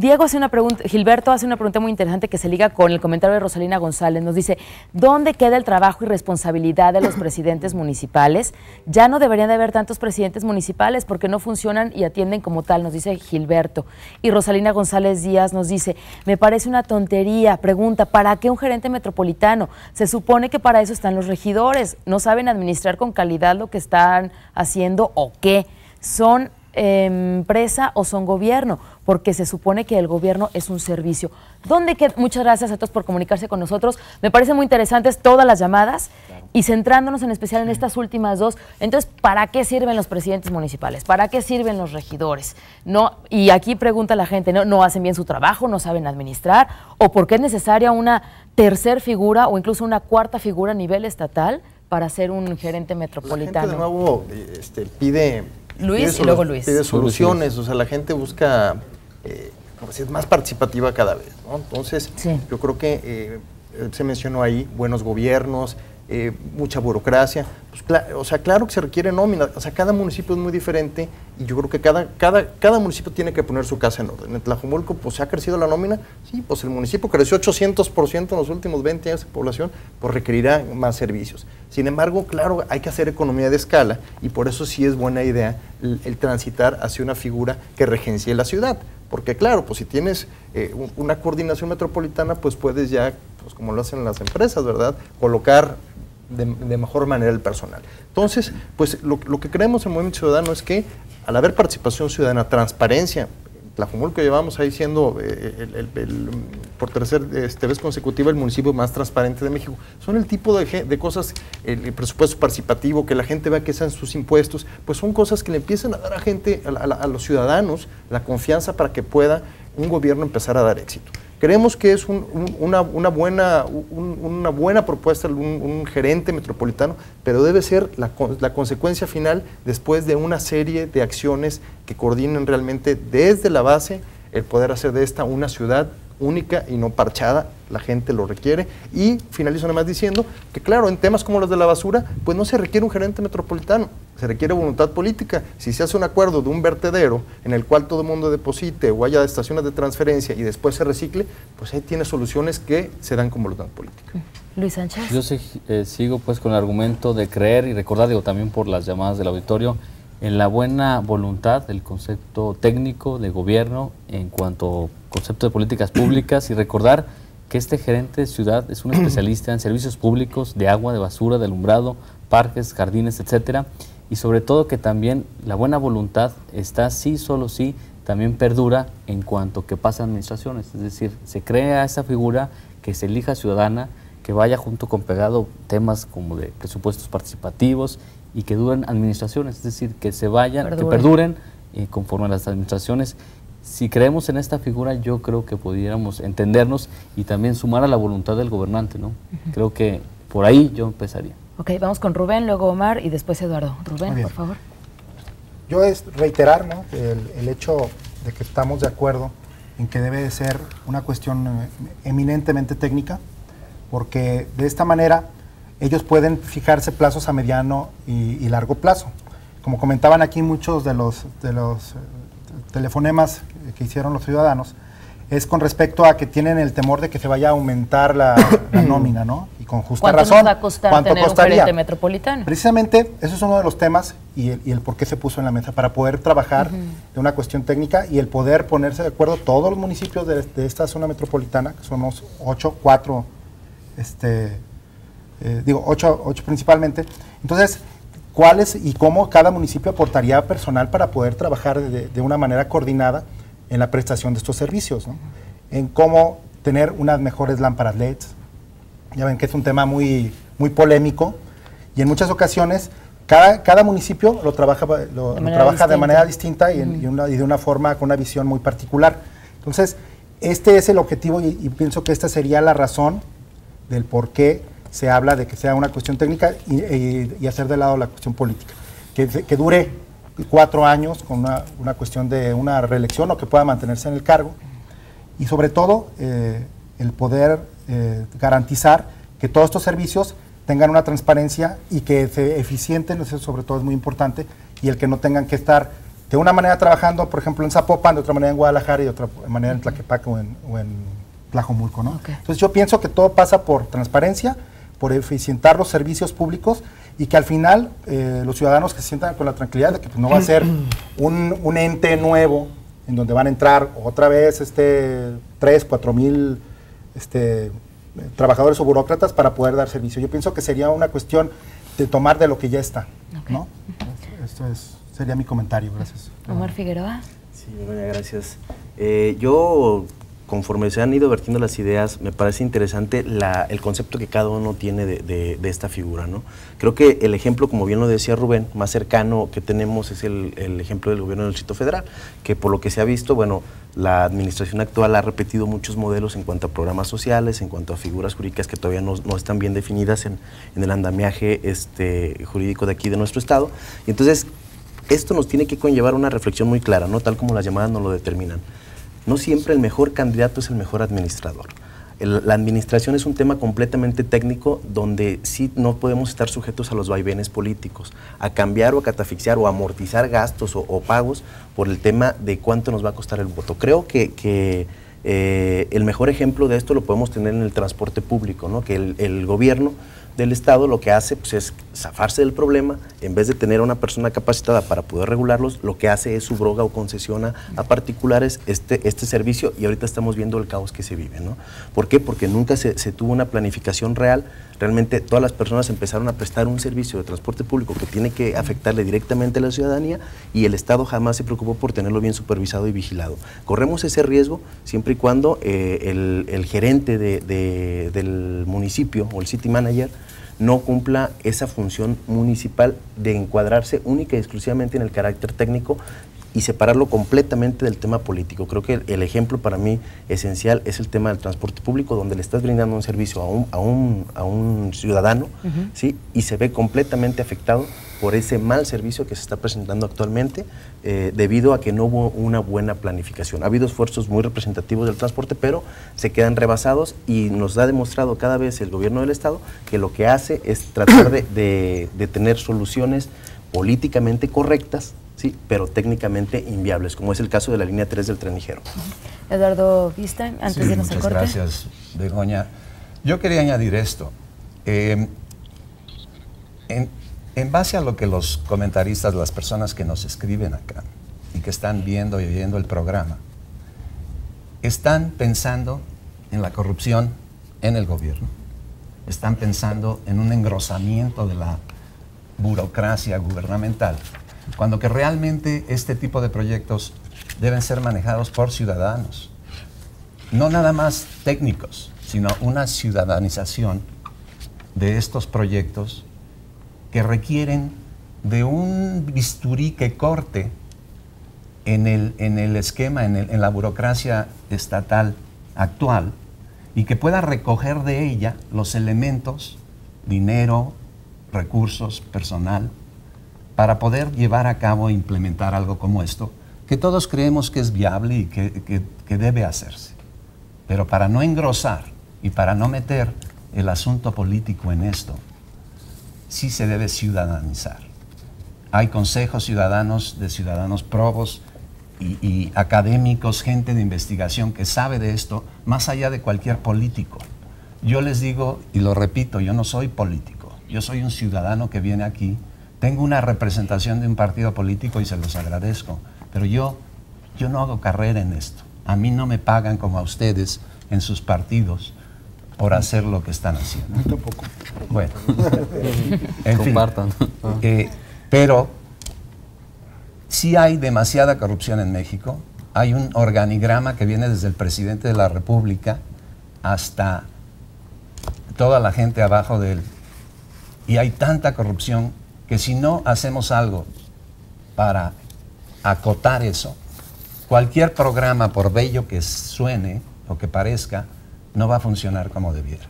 Gilberto hace una pregunta muy interesante que se liga con el comentario de Rosalina González, nos dice, ¿dónde queda el trabajo y responsabilidad de los presidentes municipales? Ya no deberían de haber tantos presidentes municipales porque no funcionan y atienden como tal, nos dice Gilberto. Y Rosalina González Díaz nos dice, me parece una tontería, pregunta, ¿para qué un gerente metropolitano? Se supone que para eso están los regidores, no saben administrar con calidad lo que están haciendo o qué, son empresa o son gobierno, porque se supone que el gobierno es un servicio. Muchas gracias a todos por comunicarse con nosotros. Me parecen muy interesantes todas las llamadas y centrándonos en especial en estas últimas dos. Entonces, ¿para qué sirven los presidentes municipales? ¿Para qué sirven los regidores? No, y aquí pregunta la gente, ¿no hacen bien su trabajo? ¿No saben administrar? ¿O por qué es necesaria una tercer figura o incluso una cuarta figura a nivel estatal para ser un gerente metropolitano? La gente de nuevo pide soluciones, o sea, la gente busca más participativa cada vez, ¿no? Entonces, sí, yo creo que se mencionó ahí buenos gobiernos, mucha burocracia, pues, claro que se requiere nómina, o sea, cada municipio es muy diferente y yo creo que cada municipio tiene que poner su casa en orden. En Tlajomulco, pues, ¿se ha crecido la nómina? Sí, pues el municipio creció 800% en los últimos 20 años de población, pues requerirá más servicios. Sin embargo, claro, hay que hacer economía de escala y por eso sí es buena idea el transitar hacia una figura que regencie la ciudad. Porque claro, pues si tienes una coordinación metropolitana, pues puedes ya, pues como lo hacen las empresas, ¿verdad?, colocar de mejor manera el personal. Entonces, pues lo que creemos en Movimiento Ciudadano es que al haber participación ciudadana, transparencia, Tlajomulco llevamos ahí siendo por tercera vez consecutiva el municipio más transparente de México. Son el tipo de cosas, el presupuesto participativo, que la gente vea que sean sus impuestos, pues son cosas que le empiezan a dar a los ciudadanos la confianza para que pueda un gobierno empezar a dar éxito. Creemos que es una buena propuesta un gerente metropolitano, pero debe ser la consecuencia final después de una serie de acciones que coordinen realmente desde la base el poder hacer de esta una ciudad única y no parchada. La gente lo requiere. Y finalizo nada más diciendo que claro, en temas como los de la basura, pues no se requiere un gerente metropolitano, se requiere voluntad política. Si se hace un acuerdo de un vertedero en el cual todo el mundo deposite o haya estaciones de transferencia y después se recicle, pues ahí tiene soluciones que se dan con voluntad política. Luis Sánchez. Yo sigo pues con el argumento de creer y recordar, digo también por las llamadas del auditorio, en la buena voluntad del concepto técnico de gobierno en cuanto a concepto de políticas públicas y recordar que este gerente de ciudad es un especialista en servicios públicos de agua, de basura, de alumbrado, parques, jardines, etcétera, y sobre todo que también la buena voluntad está sí, solo sí, también perdura en cuanto que pasan administraciones, es decir, se crea esa figura que se elija ciudadana, que vaya junto con pegado temas como de presupuestos participativos y que duren administraciones, es decir, que se vayan, que perduren conforme a las administraciones. Si creemos en esta figura, yo creo que pudiéramos entendernos y también sumar a la voluntad del gobernante, ¿no? Creo que por ahí yo empezaría. Ok, vamos con Rubén, luego Omar y después Eduardo. Rubén, por favor. Yo es reiterar, ¿no?, el hecho de que estamos de acuerdo en que debe de ser una cuestión eminentemente técnica, porque de esta manera ellos pueden fijarse plazos a mediano y largo plazo. Como comentaban aquí muchos de los telefonemas que hicieron los ciudadanos, es con respecto a que tienen el temor de que se vaya a aumentar la nómina, ¿no? Y con justa razón. ¿Cuánto nos va a costar tener un gerente metropolitano? Precisamente, eso es uno de los temas y el por qué se puso en la mesa, para poder trabajar de una cuestión técnica y el poder ponerse de acuerdo todos los municipios de esta zona metropolitana, que somos 8 principalmente. Entonces, ¿cuáles y cómo cada municipio aportaría personal para poder trabajar de una manera coordinada en la prestación de estos servicios, ¿no? En cómo tener unas mejores lámparas LEDs? Ya ven que es un tema muy polémico y en muchas ocasiones cada municipio lo trabaja de manera distinta y de una forma con una visión muy particular. Entonces, este es el objetivo y pienso que esta sería la razón del por qué se habla de que sea una cuestión técnica y hacer de lado la cuestión política. Que dure 4 años con una cuestión de una reelección o que pueda mantenerse en el cargo. Y sobre todo, el poder garantizar que todos estos servicios tengan una transparencia y que se eficienten, eso sobre todo es muy importante, y el que no tengan que estar de una manera trabajando, por ejemplo, en Zapopan, de otra manera en Guadalajara y de otra manera en Tlaquepaque o en Tlajomulco, ¿no? Okay. Entonces yo pienso que todo pasa por transparencia, por eficientar los servicios públicos y que al final los ciudadanos que se sientan con la tranquilidad de que pues, no va a ser un ente nuevo en donde van a entrar otra vez 3, 4 mil trabajadores o burócratas para poder dar servicio. Yo pienso que sería una cuestión de tomar de lo que ya está, okay, ¿no? Esto sería mi comentario, gracias. Omar Figueroa. Sí, gracias. Yo, conforme se han ido vertiendo las ideas, me parece interesante el concepto que cada uno tiene de esta figura, ¿no? Creo que el ejemplo, como bien lo decía Rubén, más cercano que tenemos es el ejemplo del gobierno del Distrito Federal, que por lo que se ha visto, bueno, la administración actual ha repetido muchos modelos en cuanto a programas sociales, en cuanto a figuras jurídicas que todavía no están bien definidas en el andamiaje jurídico de aquí de nuestro estado. Y entonces, esto nos tiene que conllevar una reflexión muy clara, ¿no? Tal como las llamadas nos lo determinan. No siempre el mejor candidato es el mejor administrador. La administración es un tema completamente técnico donde sí no podemos estar sujetos a los vaivenes políticos, a cambiar o a catafixiar o a amortizar gastos o pagos por el tema de cuánto nos va a costar el voto. Creo que el mejor ejemplo de esto lo podemos tener en el transporte público, ¿no? Que el gobierno del Estado lo que hace pues, es zafarse del problema, en vez de tener a una persona capacitada para poder regularlos, lo que hace es subroga o concesiona a particulares este servicio y ahorita estamos viendo el caos que se vive, ¿no? ¿Por qué? Porque nunca se tuvo una planificación real, realmente todas las personas empezaron a prestar un servicio de transporte público que tiene que afectarle directamente a la ciudadanía y el Estado jamás se preocupó por tenerlo bien supervisado y vigilado. Corremos ese riesgo siempre y cuando el gerente del municipio o el city manager no cumpla esa función municipal de encuadrarse única y exclusivamente en el carácter técnico y separarlo completamente del tema político. Creo que el ejemplo para mí esencial es el tema del transporte público, donde le estás brindando un servicio a un ciudadano, ¿sí? Y se ve completamente afectado por ese mal servicio que se está presentando actualmente debido a que no hubo una buena planificación. Ha habido esfuerzos muy representativos del transporte, pero se quedan rebasados y nos ha demostrado cada vez el gobierno del Estado que lo que hace es tratar de tener soluciones políticamente correctas, sí, pero técnicamente inviables, como es el caso de la línea 3 del Tren Ligero. Eduardo Vista, antes de irnos al corte. Gracias, Begoña. Yo quería añadir esto. En base a lo que los comentaristas, las personas que nos escriben acá y que están viendo y oyendo el programa, están pensando en la corrupción en el gobierno, están pensando en un engrosamiento de la burocracia gubernamental, cuando que realmente este tipo de proyectos deben ser manejados por ciudadanos, no nada más técnicos, sino una ciudadanización de estos proyectos que requieren de un bisturí que corte en el esquema, en la burocracia estatal actual y que pueda recoger de ella los elementos, dinero, recursos, personal, para poder llevar a cabo e implementar algo como esto, que todos creemos que es viable y que debe hacerse. Pero para no engrosar y para no meter el asunto político en esto, sí se debe ciudadanizar. Hay consejos ciudadanos de ciudadanos probos y académicos, gente de investigación que sabe de esto más allá de cualquier político. Yo les digo, y lo repito, yo no soy político, yo soy un ciudadano que viene aquí, tengo una representación de un partido político y se los agradezco, pero yo no hago carrera en esto. A mí no me pagan como a ustedes en sus partidos por hacer lo que están haciendo. Tampoco. Bueno, en fin, Compartan. pero sí hay demasiada corrupción en México. Hay un organigrama que viene desde el presidente de la República hasta toda la gente abajo de él. Y hay tanta corrupción que si no hacemos algo para acotar eso, cualquier programa, por bello que suene o que parezca, no va a funcionar como debiera.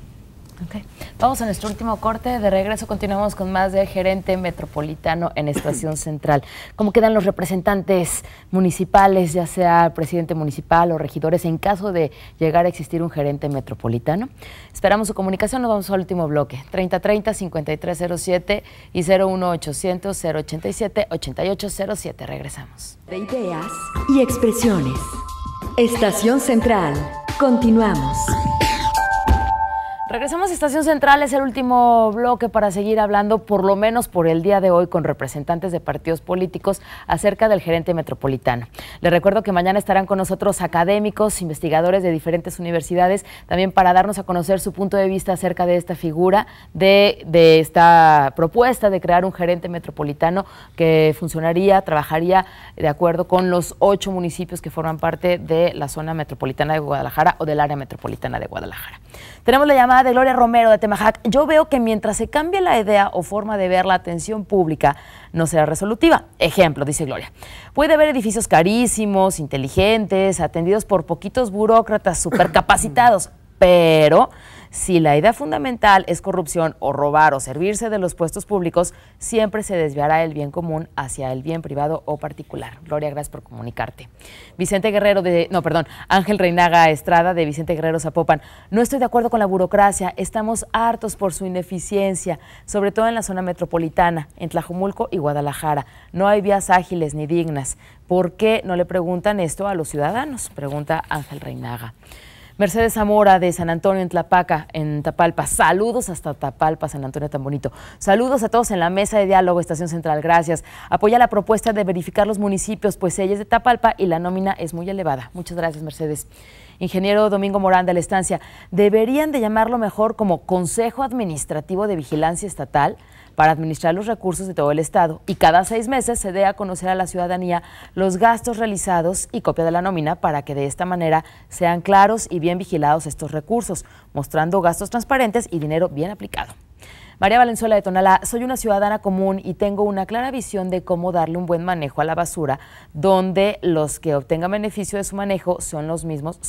Okay. Vamos a nuestro último corte. De regreso continuamos con más de Gerente Metropolitano en Estación Central. ¿Cómo quedan los representantes municipales, ya sea presidente municipal o regidores, en caso de llegar a existir un gerente metropolitano? Esperamos su comunicación. Nos vamos al último bloque. 3030-5307 y 01800-087-8807. Regresamos. De ideas y expresiones. Estación Central. Continuamos. Regresamos a Estación Central, es el último bloque para seguir hablando, por lo menos por el día de hoy, con representantes de partidos políticos acerca del gerente metropolitano. Les recuerdo que mañana estarán con nosotros académicos, investigadores de diferentes universidades, también para darnos a conocer su punto de vista acerca de esta figura, de esta propuesta de crear un gerente metropolitano que funcionaría, trabajaría de acuerdo con los 8 municipios que forman parte de la zona metropolitana de Guadalajara o del área metropolitana de Guadalajara. Tenemos la llamada de Gloria Romero de Temajac. Yo veo que mientras se cambie la idea o forma de ver la atención pública, no será resolutiva. Ejemplo, dice Gloria, puede haber edificios carísimos, inteligentes, atendidos por poquitos burócratas supercapacitados, pero si la idea fundamental es corrupción o robar o servirse de los puestos públicos, siempre se desviará el bien común hacia el bien privado o particular. Gloria, gracias por comunicarte. Ángel Reinaga Estrada de Vicente Guerrero Zapopan. No estoy de acuerdo con la burocracia, estamos hartos por su ineficiencia, sobre todo en la zona metropolitana, en Tlajomulco y Guadalajara. No hay vías ágiles ni dignas. ¿Por qué no le preguntan esto a los ciudadanos? Pregunta Ángel Reinaga. Mercedes Zamora de San Antonio en Tlapaca, en Tapalpa. Saludos hasta Tapalpa, San Antonio tan bonito. Saludos a todos en la mesa de diálogo, Estación Central. Gracias. Apoya la propuesta de verificar los municipios, pues ella es de Tapalpa y la nómina es muy elevada. Muchas gracias, Mercedes. Ingeniero Domingo Morán de La Estancia. Deberían de llamarlo mejor como Consejo Administrativo de Vigilancia Estatal para administrar los recursos de todo el Estado y cada 6 meses se dé a conocer a la ciudadanía los gastos realizados y copia de la nómina para que de esta manera sean claros y bien vigilados estos recursos, mostrando gastos transparentes y dinero bien aplicado. María Valenzuela de Tonalá, soy una ciudadana común y tengo una clara visión de cómo darle un buen manejo a la basura, donde los que obtengan beneficio de su manejo sean los mismos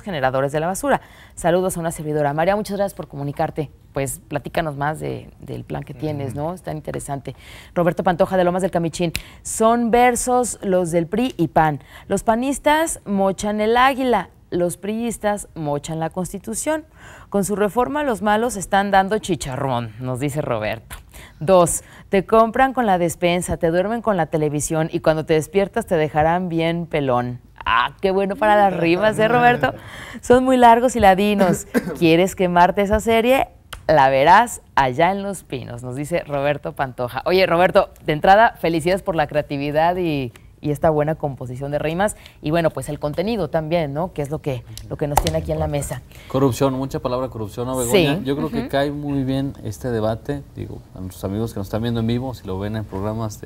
generadores de la basura. Saludos a una servidora. María, muchas gracias por comunicarte. Pues platícanos más del plan que tienes, ¿no? Está interesante. Roberto Pantoja de Lomas del Camichín. Son versos los del PRI y PAN. Los panistas mochan el águila, los priistas mochan la Constitución. Con su reforma los malos están dando chicharrón, nos dice Roberto. 2, te compran con la despensa, te duermen con la televisión y cuando te despiertas te dejarán bien pelón. Ah, qué bueno para las rimas, Roberto? Son muy largos y ladinos. ¿Quieres quemarte esa serie? La verás allá en Los Pinos, nos dice Roberto Pantoja. Oye, Roberto, de entrada, felicidades por la creatividad y esta buena composición de rimas. Y bueno, pues el contenido también, ¿no? Que es lo que nos tiene aquí en la mesa. Corrupción, mucha palabra corrupción, ¿no, Begoña? Sí. Yo creo que cae muy bien este debate. Digo, a nuestros amigos que nos están viendo en vivo, si lo ven en programas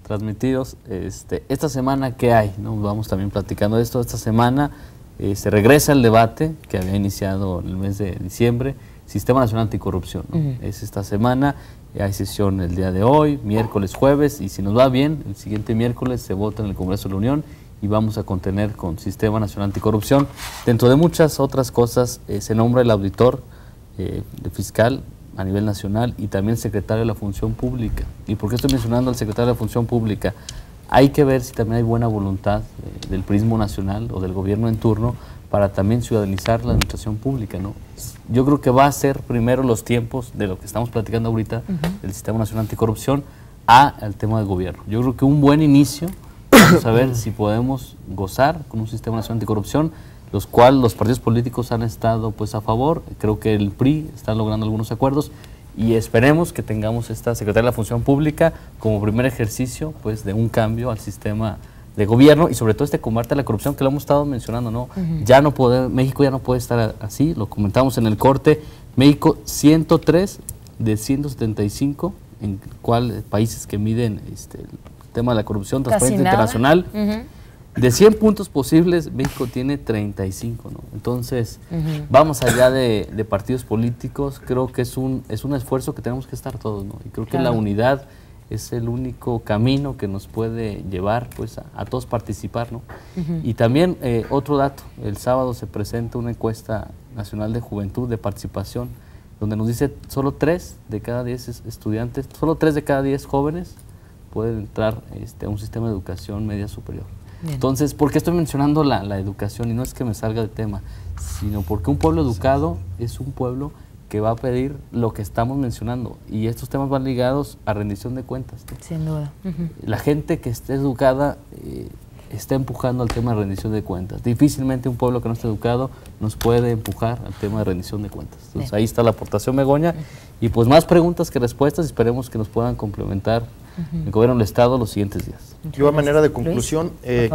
transmitidos, esta semana, ¿qué hay? ¿No? Vamos también platicando de esto. Esta semana se regresa el debate que había iniciado en el mes de diciembre, Sistema Nacional Anticorrupción, ¿no? Es esta semana, hay sesión el día de hoy, miércoles, jueves, y si nos va bien, el siguiente miércoles se vota en el Congreso de la Unión y vamos a contener con Sistema Nacional Anticorrupción. Dentro de muchas otras cosas, se nombra el auditor fiscal a nivel nacional y también el secretario de la Función Pública. ¿Y por qué estoy mencionando al secretario de la Función Pública? Hay que ver si también hay buena voluntad del prismo nacional o del gobierno en turno para también ciudadanizar la administración pública, ¿no? Yo creo que va a ser primero los tiempos de lo que estamos platicando ahorita, del Sistema Nacional Anticorrupción, al tema del gobierno. Yo creo que un buen inicio, vamos a ver si podemos gozar con un Sistema Nacional Anticorrupción, los cuales los partidos políticos han estado pues a favor. Creo que el PRI está logrando algunos acuerdos y esperemos que tengamos esta Secretaría de la Función Pública como primer ejercicio pues de un cambio al sistema de gobierno y sobre todo este combate a la corrupción que lo hemos estado mencionando, ¿no? Ya no puede, México ya no puede estar así, lo comentamos en el corte. México 103 de 175 en países que miden el tema de la corrupción, Transparencia Internacional. De 100 puntos posibles, México tiene 35, ¿no? Entonces, vamos allá de partidos políticos. Creo que es un esfuerzo que tenemos que estar todos, ¿no? Y creo que la unidad es el único camino que nos puede llevar pues a todos participar, ¿no? Y también otro dato, el sábado se presenta una encuesta nacional de juventud de participación, donde nos dice solo 3 de cada 10 estudiantes, solo 3 de cada 10 jóvenes pueden entrar a un sistema de educación media superior. Bien. Entonces, ¿por qué estoy mencionando la educación? Y no es que me salga de tema, sino porque un pueblo educado es un pueblo que va a pedir lo que estamos mencionando. Y estos temas van ligados a rendición de cuentas, ¿no? Sin duda. La gente que esté educada está empujando al tema de rendición de cuentas. Difícilmente un pueblo que no esté educado nos puede empujar al tema de rendición de cuentas. Entonces, ahí está la aportación, Begoña. Y pues más preguntas que respuestas, esperemos que nos puedan complementar el gobierno del Estado los siguientes días. Yo a manera de conclusión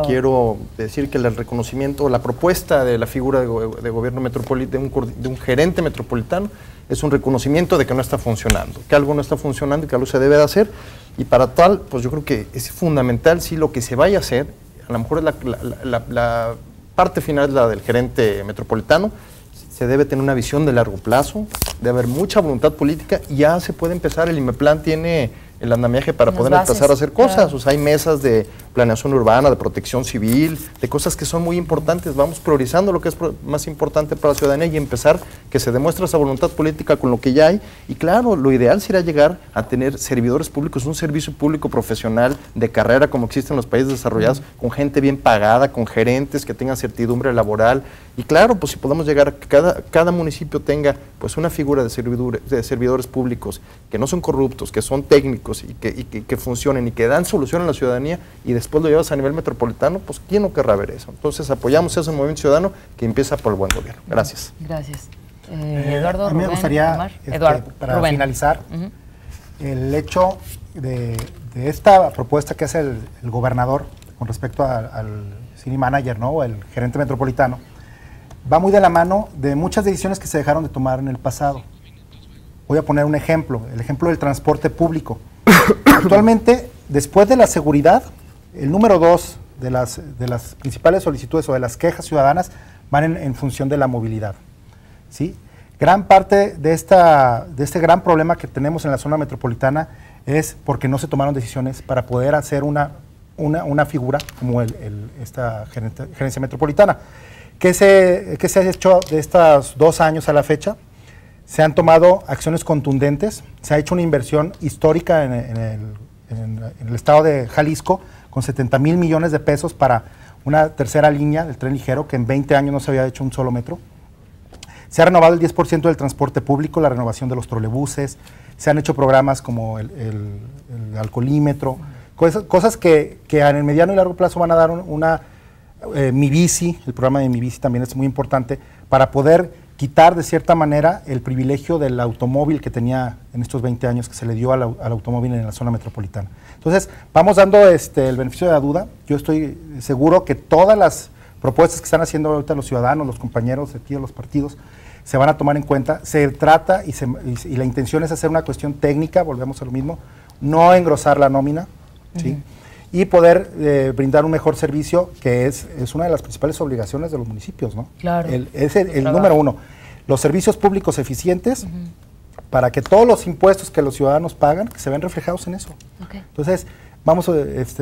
quiero decir que el reconocimiento, la propuesta de la figura de gobierno metropolitano, de un gerente metropolitano, es un reconocimiento de que no está funcionando, que algo no está funcionando y que algo se debe de hacer. Y para tal, pues yo creo que es fundamental, sí, lo que se vaya a hacer, a lo mejor la parte final es la del gerente metropolitano, se debe tener una visión de largo plazo, debe haber mucha voluntad política y ya se puede empezar, el IMEPLAN tiene el andamiaje para poder empezar a hacer cosas. Claro. O sea, hay mesas de planeación urbana, de protección civil, de cosas que son muy importantes. Vamos priorizando lo que es más importante para la ciudadanía y empezar que se demuestre esa voluntad política con lo que ya hay. Y claro, lo ideal sería llegar a tener servidores públicos, un servicio público profesional de carrera como existe en los países desarrollados, con gente bien pagada, con gerentes que tengan certidumbre laboral. Y claro, pues si podemos llegar a que cada municipio tenga pues una figura de servidores públicos que no son corruptos, que son técnicos, y que funcionen y que dan solución a la ciudadanía y después lo llevas a nivel metropolitano, pues ¿quién no querrá ver eso? Entonces apoyamos ese movimiento ciudadano que empieza por el buen gobierno. Gracias. Gracias. Eduardo, a mí me gustaría, para Rubén. finalizar, el hecho de esta propuesta que hace el gobernador con respecto al city manager, ¿no? O el gerente metropolitano, va muy de la mano de muchas decisiones que se dejaron de tomar en el pasado. Voy a poner un ejemplo, el ejemplo del transporte público. Actualmente, después de la seguridad, el número 2 de las principales solicitudes o de las quejas ciudadanas van en función de la movilidad, ¿sí? Gran parte de este gran problema que tenemos en la zona metropolitana es porque no se tomaron decisiones para poder hacer una figura como esta gerencia metropolitana. ¿Qué se ha hecho de estos 2 años a la fecha? Se han tomado acciones contundentes, se ha hecho una inversión histórica en el estado de Jalisco con 70,000 millones de pesos para una tercera línea del tren ligero que en 20 años no se había hecho un solo metro. Se ha renovado el 10% del transporte público, la renovación de los trolebuses, se han hecho programas como el alcoholímetro, cosas que en el mediano y largo plazo van a dar Mi Bici, el programa de Mi Bici también es muy importante para poder quitar de cierta manera el privilegio del automóvil que tenía en estos 20 años que se le dio al automóvil en la zona metropolitana. Entonces, vamos dando el beneficio de la duda. Yo estoy seguro que todas las propuestas que están haciendo ahorita los ciudadanos, los compañeros de aquí de los partidos, se van a tomar en cuenta. Se trata y la intención es hacer una cuestión técnica, volvemos a lo mismo, no engrosar la nómina, ¿sí? Y poder brindar un mejor servicio, que es una de las principales obligaciones de los municipios, ¿no? Claro. Es el número 1. Los servicios públicos eficientes, para que todos los impuestos que los ciudadanos pagan, que se ven reflejados en eso. Okay. Entonces, vamos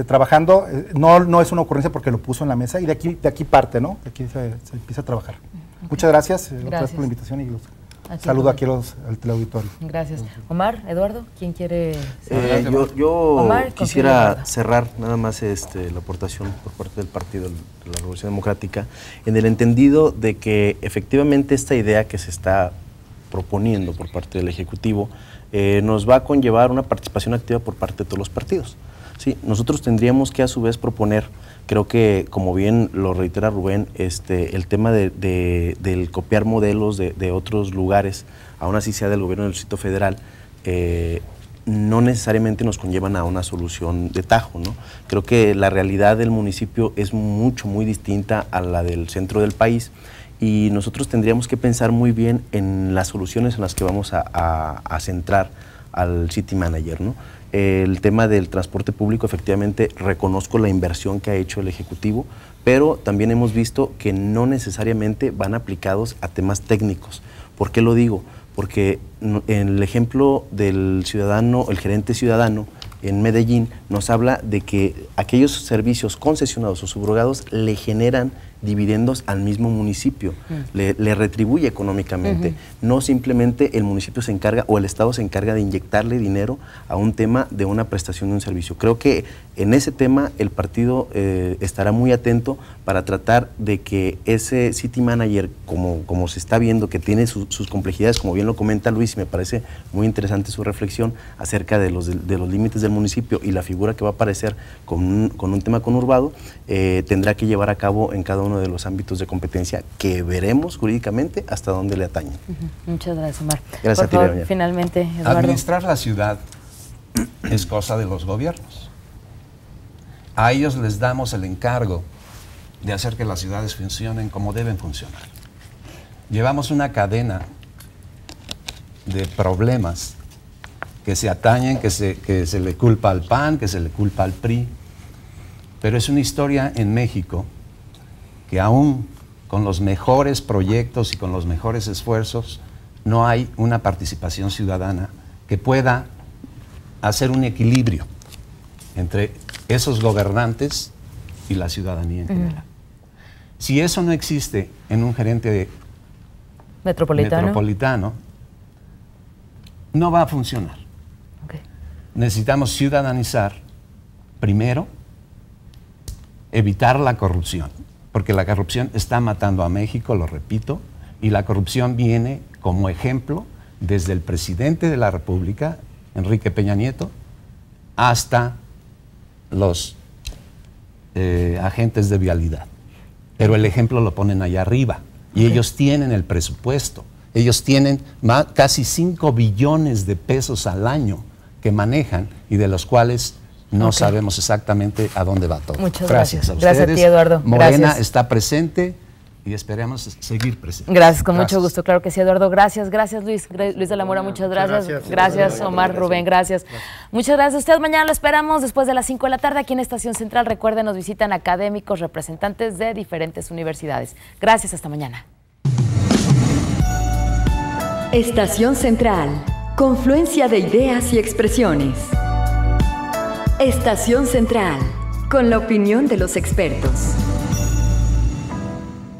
trabajando, no es una ocurrencia porque lo puso en la mesa, y de aquí parte, ¿no? De aquí se empieza a trabajar. Okay. Muchas gracias, otra vez por la invitación y Saludo aquí al teleauditorio. Gracias. Omar, Eduardo, ¿quién quiere? Yo Omar, quisiera cerrar nada más la aportación por parte del Partido de la Revolución Democrática en el entendido de que efectivamente esta idea que se está proponiendo por parte del Ejecutivo nos va a conllevar una participación activa por parte de todos los partidos. Sí, nosotros tendríamos que a su vez proponer, creo que como bien lo reitera Rubén, el tema del copiar modelos de otros lugares, aún así sea del gobierno del Distrito Federal, no necesariamente nos conllevan a una solución de tajo, ¿no? Creo que la realidad del municipio es muy distinta a la del centro del país y nosotros tendríamos que pensar muy bien en las soluciones en las que vamos a centrar al City Manager, ¿no? El tema del transporte público, efectivamente, reconozco la inversión que ha hecho el Ejecutivo, pero también hemos visto que no necesariamente van aplicados a temas técnicos. ¿Por qué lo digo? Porque en el ejemplo del ciudadano, el gerente ciudadano en Medellín, nos habla de que aquellos servicios concesionados o subrogados le generan dividendos al mismo municipio, le retribuye económicamente. No simplemente el municipio se encarga o el Estado se encarga de inyectarle dinero a un tema de una prestación de un servicio. Creo que en ese tema el partido estará muy atento para tratar de que ese City Manager, como se está viendo, que tiene sus complejidades, como bien lo comenta Luis, y me parece muy interesante su reflexión acerca de los límites del municipio y la figura que va a aparecer con un tema conurbado, tendrá que llevar a cabo en cada uno de los ámbitos de competencia que veremos jurídicamente hasta dónde le atañen. Muchas gracias, Omar. Gracias Por a ti, favor, Begoña. finalmente, Eduardo. Administrar la ciudad es cosa de los gobiernos. A ellos les damos el encargo de hacer que las ciudades funcionen como deben funcionar. Llevamos una cadena de problemas que se atañen, que se le culpa al PAN, que se le culpa al PRI, pero es una historia en México que aún con los mejores proyectos y con los mejores esfuerzos no hay una participación ciudadana que pueda hacer un equilibrio entre esos gobernantes y la ciudadanía en general. Si eso no existe en un gerente metropolitano, no va a funcionar. Okay. Necesitamos ciudadanizar, primero, evitar la corrupción, porque la corrupción está matando a México, lo repito, y la corrupción viene como ejemplo desde el presidente de la República, Enrique Peña Nieto, hasta los agentes de vialidad. Pero el ejemplo lo ponen allá arriba y ellos tienen el presupuesto. Ellos tienen casi 5 billones de pesos al año que manejan y de los cuales no sabemos exactamente a dónde va todo. Muchas gracias. A ustedes. Gracias a ti, Eduardo. Morena Gracias. está presente y esperamos seguir presente. Gracias, con mucho gusto, claro que sí, Eduardo. Gracias, gracias Luis. Luis de la Mora, muchas gracias. Gracias, Omar, Rubén, gracias. Muchas gracias a ustedes. Mañana lo esperamos después de las 5 de la tarde aquí en Estación Central. Recuerden, nos visitan académicos, representantes de diferentes universidades. Gracias, hasta mañana. Estación Central, confluencia de ideas y expresiones. Estación Central, con la opinión de los expertos.